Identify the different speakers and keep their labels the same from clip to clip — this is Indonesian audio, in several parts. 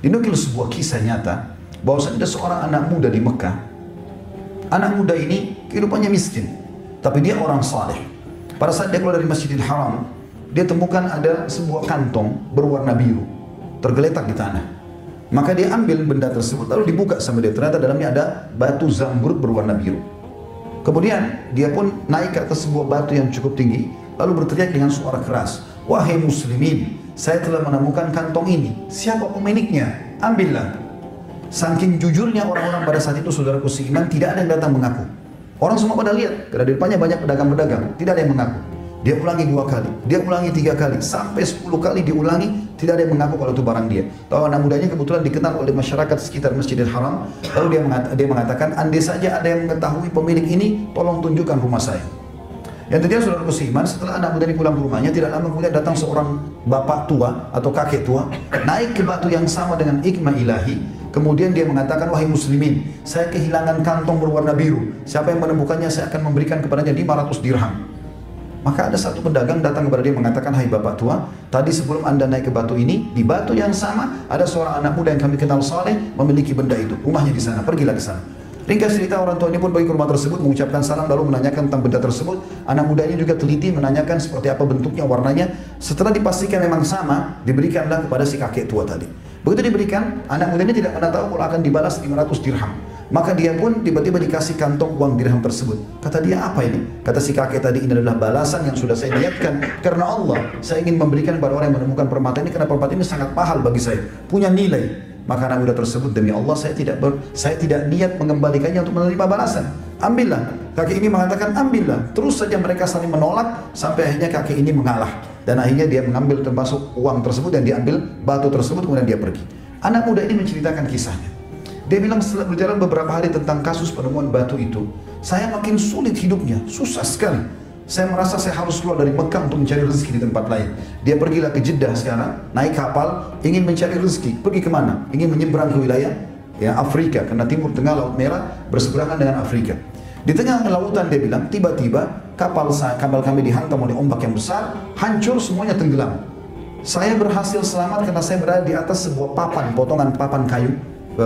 Speaker 1: dinukil sebuah kisah nyata bahwasanya ada seorang anak muda di Mekah. Anak muda ini kehidupannya miskin, tapi dia orang saleh. Pada saat dia keluar dari Masjidil Haram, dia temukan ada sebuah kantong berwarna biru tergeletak di tanah. Maka dia ambil benda tersebut lalu dibuka sama dia. Ternyata dalamnya ada batu zamrud berwarna biru. Kemudian dia pun naik ke atas sebuah batu yang cukup tinggi, lalu berteriak dengan suara keras, "Wahai muslimin, saya telah menemukan kantong ini. Siapa pemiliknya? Ambillah." Saking jujurnya orang-orang pada saat itu, saudaraku seiman, tidak ada yang datang mengaku. Orang semua pada lihat, karena di depannya banyak pedagang-pedagang, tidak ada yang mengaku. Dia ulangi 2 kali, dia ulangi 3 kali, sampai 10 kali diulangi, tidak ada yang mengaku kalau itu barang dia. Tahu anak mudanya kebetulan dikenal oleh masyarakat sekitar Masjidil Haram, lalu dia mengatakan, andai saja ada yang mengetahui pemilik ini, tolong tunjukkan rumah saya. Yang terjadi, saudaraku seiman, setelah anak muda ini pulang ke rumahnya, tidak lama kemudian datang seorang bapak tua atau kakek tua, naik ke batu yang sama dengan hikmah ilahi. Kemudian dia mengatakan, "Wahai muslimin, saya kehilangan kantong berwarna biru. Siapa yang menemukannya, saya akan memberikan kepadanya 500 dirham." Maka ada satu pedagang datang kepada dia mengatakan, "Hai bapak tua, tadi sebelum anda naik ke batu ini, di batu yang sama ada seorang anak muda yang kami kenal saleh memiliki benda itu. Rumahnya di sana, pergilah ke sana." Ringkas cerita, orang tua ini pun pergi ke rumah tersebut, mengucapkan salam lalu menanyakan tentang benda tersebut. Anak muda ini juga teliti menanyakan seperti apa bentuknya, warnanya. Setelah dipastikan memang sama, diberikanlah kepada si kakek tua tadi. Begitu diberikan, anak muda ini tidak pernah tahu kalau akan dibalas 500 dirham. Maka dia pun tiba-tiba dikasih kantong uang dirham tersebut. Kata dia, "Apa ini?" Kata si kakek tadi, "Ini adalah balasan yang sudah saya niatkan karena Allah. Saya ingin memberikan kepada orang yang menemukan permata ini karena permata ini sangat mahal bagi saya, punya nilai." Maka anak muda tersebut, "Demi Allah, saya tidak niat mengembalikannya untuk menerima balasan. Ambillah." Kakek ini mengatakan, "Ambillah." Terus saja mereka saling menolak sampai akhirnya kakek ini mengalah. Dan akhirnya dia mengambil termasuk uang tersebut dan diambil batu tersebut, kemudian dia pergi. Anak muda ini menceritakan kisahnya. Dia bilang, setelah berjalan beberapa hari tentang kasus penemuan batu itu, saya makin sulit hidupnya, susah sekali. Saya merasa saya harus keluar dari Mekah untuk mencari rezeki di tempat lain. Dia pergilah ke Jeddah sekarang, naik kapal, ingin mencari rezeki. Pergi kemana? Ingin menyeberang ke wilayah Afrika, karena Timur Tengah Laut Merah berseberangan dengan Afrika. Di tengah lautan dia bilang, tiba-tiba kapal kami dihantam oleh ombak yang besar, hancur, semuanya tenggelam. Saya berhasil selamat karena saya berada di atas sebuah papan, potongan papan kayu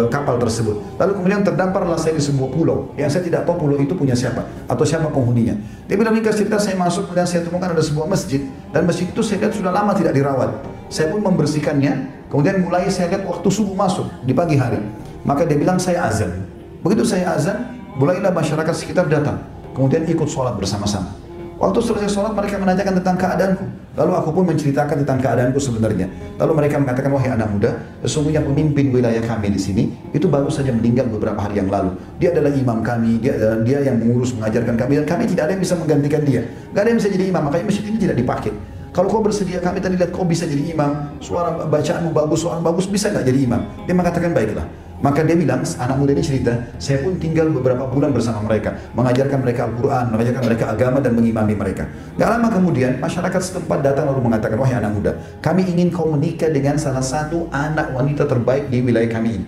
Speaker 1: kapal tersebut. Lalu kemudian terdamparlah saya di sebuah pulau yang saya tidak tahu pulau itu punya siapa atau siapa penghuninya. Dia bilang, ringkas cerita, saya masuk dan saya temukan ada sebuah masjid, dan masjid itu saya lihat sudah lama tidak dirawat. Saya pun membersihkannya, kemudian mulai saya lihat waktu subuh masuk di pagi hari. Maka dia bilang, saya azan. Begitu saya azan, mulailah masyarakat sekitar datang, kemudian ikut sholat bersama-sama. Waktu selesai sholat, mereka menanyakan tentang keadaanku. Lalu aku pun menceritakan tentang keadaanku sebenarnya. Lalu mereka mengatakan, "Wahai anak muda, sesungguhnya pemimpin wilayah kami di sini itu baru saja meninggal beberapa hari yang lalu. Dia adalah imam kami, dia yang mengurus, mengajarkan kami, dan kami tidak ada yang bisa menggantikan dia. Gak ada yang bisa jadi imam, makanya masjid ini tidak dipakai. Kalau kau bersedia, kami tadi lihat kau bisa jadi imam, suara bacaanmu bagus, suara bagus, bisa nggak jadi imam?" Dia mengatakan, "Baiklah." Maka dia bilang, anak muda ini cerita, "Saya pun tinggal beberapa bulan bersama mereka, mengajarkan mereka Al-Quran, mengajarkan mereka agama dan mengimami mereka. Gak lama kemudian, masyarakat setempat datang lalu mengatakan, 'Wahai anak muda, kami ingin kau menikah dengan salah satu anak wanita terbaik di wilayah kami ini.'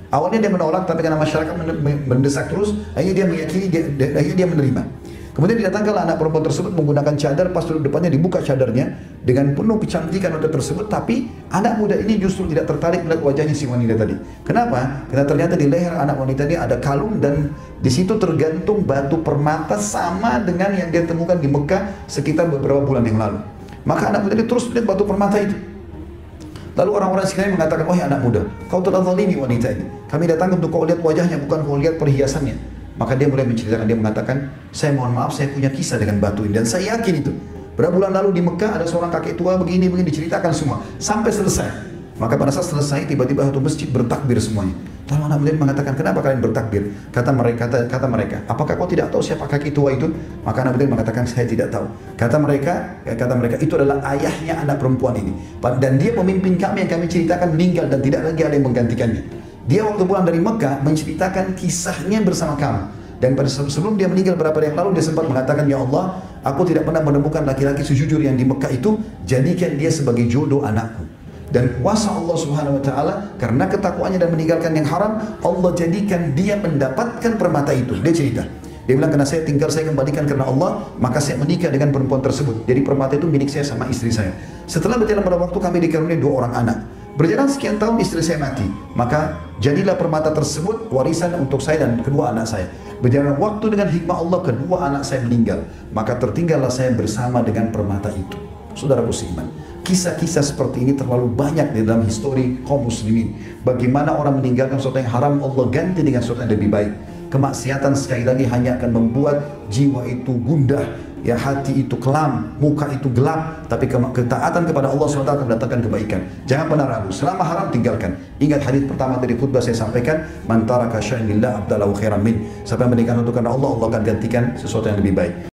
Speaker 1: Awalnya dia menolak, tapi karena masyarakat mendesak terus, akhirnya dia meyakini, akhirnya dia menerima. Kemudian didatangkanlah anak perempuan tersebut menggunakan cadar, pas duduk depannya dibuka cadarnya dengan penuh kecantikan wanita tersebut, tapi anak muda ini justru tidak tertarik melihat wajahnya si wanita tadi. Kenapa? Karena ternyata di leher anak wanita ini ada kalung dan di situ tergantung batu permata sama dengan yang dia temukan di Mekah sekitar beberapa bulan yang lalu. Maka anak muda ini terus melihat batu permata itu. Lalu orang-orang sekitarnya mengatakan, "Wahai anak muda, kau telah zalimi wanita ini. Kami datang untuk kau lihat wajahnya, bukan kau lihat perhiasannya." Maka dia mulai menceritakan, dia mengatakan, "Saya mohon maaf, saya punya kisah dengan batu ini dan saya yakin itu. Berapa bulan lalu di Mekah ada seorang kakek tua begini diceritakan semua sampai selesai." Maka pada saat selesai, tiba-tiba satu masjid bertakbir semuanya. Lalu anak muda mengatakan, "Kenapa kalian bertakbir?" Kata mereka, "Apakah kau tidak tahu siapa kakek tua itu?" Maka anak muda mengatakan, "Saya tidak tahu." Kata mereka, "Itu adalah ayahnya anak perempuan ini. Dan dia pemimpin kami yang kami ceritakan meninggal dan tidak lagi ada yang menggantikannya. Dia waktu pulang dari Mekah menceritakan kisahnya bersama kami. Dan pada sebelum dia meninggal beberapa hari yang lalu, dia sempat mengatakan, 'Ya Allah, aku tidak pernah menemukan laki-laki sejujur yang di Mekah itu, jadikan dia sebagai jodoh anakku.' Dan kuasa Allah Subhanahu wa Ta'ala, karena ketakwaannya dan meninggalkan yang haram, Allah jadikan dia mendapatkan permata itu." Dia cerita. Dia bilang, "Karena saya kembalikan karena Allah, maka saya menikah dengan perempuan tersebut. Jadi permata itu milik saya sama istri saya. Setelah berjalan pada waktu, kami dikaruniai 2 orang anak. Berjalan sekian tahun istri saya mati, maka jadilah permata tersebut warisan untuk saya dan kedua anak saya. Berjalan waktu dengan hikmah Allah, kedua anak saya meninggal, maka tertinggallah saya bersama dengan permata itu. Saudaraku seiman, kisah-kisah seperti ini terlalu banyak di dalam histori kaum muslimin. Bagaimana orang meninggalkan sesuatu yang haram, Allah ganti dengan sesuatu yang lebih baik. Kemaksiatan sekali lagi hanya akan membuat jiwa itu gundah, ya, hati itu kelam, muka itu gelap. Tapi ketaatan kepada Allah SWT akan mendatangkan kebaikan. Jangan pernah ragu, selama haram tinggalkan. Ingat hadis pertama dari khutbah saya sampaikan, man taraka syai'an lillah abdalahu khairan min. Siapa yang meninggalkan untuk karena Allah, Allah akan gantikan sesuatu yang lebih baik.